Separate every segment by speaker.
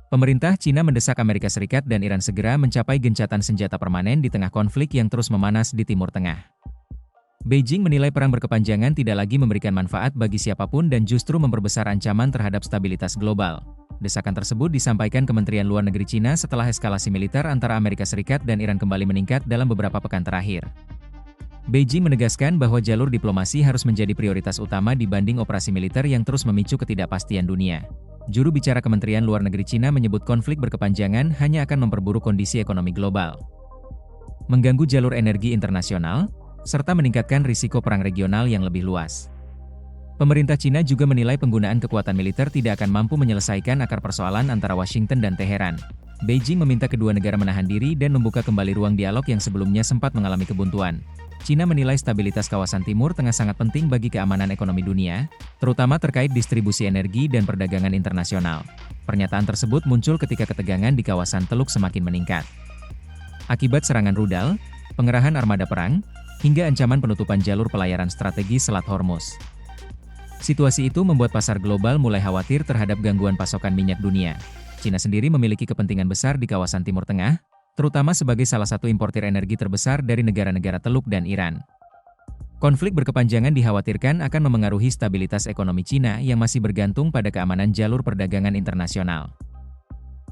Speaker 1: Pemerintah Cina mendesak Amerika Serikat dan Iran segera mencapai gencatan senjata permanen di tengah konflik yang terus memanas di Timur Tengah. Beijing menilai perang berkepanjangan tidak lagi memberikan manfaat bagi siapapun dan justru memperbesar ancaman terhadap stabilitas global. Desakan tersebut disampaikan Kementerian Luar Negeri Cina setelah eskalasi militer antara Amerika Serikat dan Iran kembali meningkat dalam beberapa pekan terakhir. Beijing menegaskan bahwa jalur diplomasi harus menjadi prioritas utama dibanding operasi militer yang terus memicu ketidakpastian dunia. Juru bicara Kementerian Luar Negeri Cina menyebut konflik berkepanjangan hanya akan memperburuk kondisi ekonomi global, mengganggu jalur energi internasional, serta meningkatkan risiko perang regional yang lebih luas. Pemerintah Cina juga menilai penggunaan kekuatan militer tidak akan mampu menyelesaikan akar persoalan antara Washington dan Teheran. Beijing meminta kedua negara menahan diri dan membuka kembali ruang dialog yang sebelumnya sempat mengalami kebuntuan. Cina menilai stabilitas kawasan Timur Tengah sangat penting bagi keamanan ekonomi dunia, terutama terkait distribusi energi dan perdagangan internasional. Pernyataan tersebut muncul ketika ketegangan di kawasan Teluk semakin meningkat. Akibat serangan rudal, pengerahan armada perang, hingga ancaman penutupan jalur pelayaran strategis Selat Hormuz. Situasi itu membuat pasar global mulai khawatir terhadap gangguan pasokan minyak dunia. Cina sendiri memiliki kepentingan besar di kawasan Timur Tengah, terutama sebagai salah satu importir energi terbesar dari negara-negara Teluk dan Iran. Konflik berkepanjangan dikhawatirkan akan memengaruhi stabilitas ekonomi Cina yang masih bergantung pada keamanan jalur perdagangan internasional.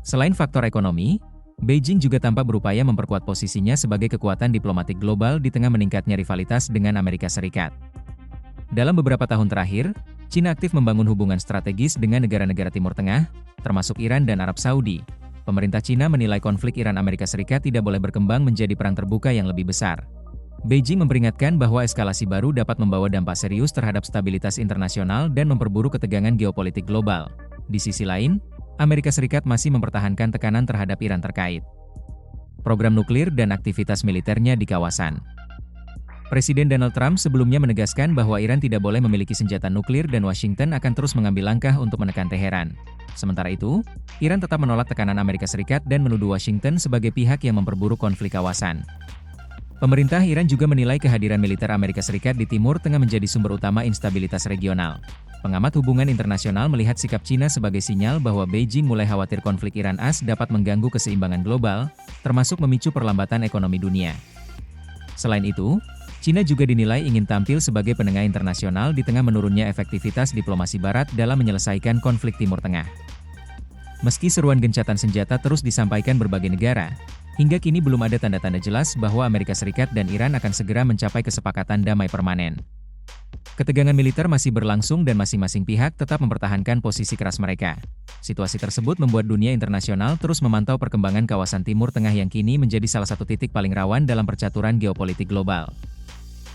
Speaker 1: Selain faktor ekonomi, Beijing juga tampak berupaya memperkuat posisinya sebagai kekuatan diplomatik global di tengah meningkatnya rivalitas dengan Amerika Serikat. Dalam beberapa tahun terakhir, Cina aktif membangun hubungan strategis dengan negara-negara Timur Tengah, termasuk Iran dan Arab Saudi. Pemerintah Cina menilai konflik Iran-Amerika Serikat tidak boleh berkembang menjadi perang terbuka yang lebih besar. Beijing memperingatkan bahwa eskalasi baru dapat membawa dampak serius terhadap stabilitas internasional dan memperburuk ketegangan geopolitik global. Di sisi lain, Amerika Serikat masih mempertahankan tekanan terhadap Iran terkait program nuklir dan aktivitas militernya di kawasan. Presiden Donald Trump sebelumnya menegaskan bahwa Iran tidak boleh memiliki senjata nuklir dan Washington akan terus mengambil langkah untuk menekan Teheran. Sementara itu, Iran tetap menolak tekanan Amerika Serikat dan menuduh Washington sebagai pihak yang memperburuk konflik kawasan. Pemerintah Iran juga menilai kehadiran militer Amerika Serikat di Timur Tengah menjadi sumber utama instabilitas regional. Pengamat hubungan internasional melihat sikap Cina sebagai sinyal bahwa Beijing mulai khawatir konflik Iran-AS dapat mengganggu keseimbangan global, termasuk memicu perlambatan ekonomi dunia. Selain itu, Cina juga dinilai ingin tampil sebagai penengah internasional di tengah menurunnya efektivitas diplomasi Barat dalam menyelesaikan konflik Timur Tengah. Meski seruan gencatan senjata terus disampaikan berbagai negara, hingga kini belum ada tanda-tanda jelas bahwa Amerika Serikat dan Iran akan segera mencapai kesepakatan damai permanen. Ketegangan militer masih berlangsung dan masing-masing pihak tetap mempertahankan posisi keras mereka. Situasi tersebut membuat dunia internasional terus memantau perkembangan kawasan Timur Tengah yang kini menjadi salah satu titik paling rawan dalam percaturan geopolitik global.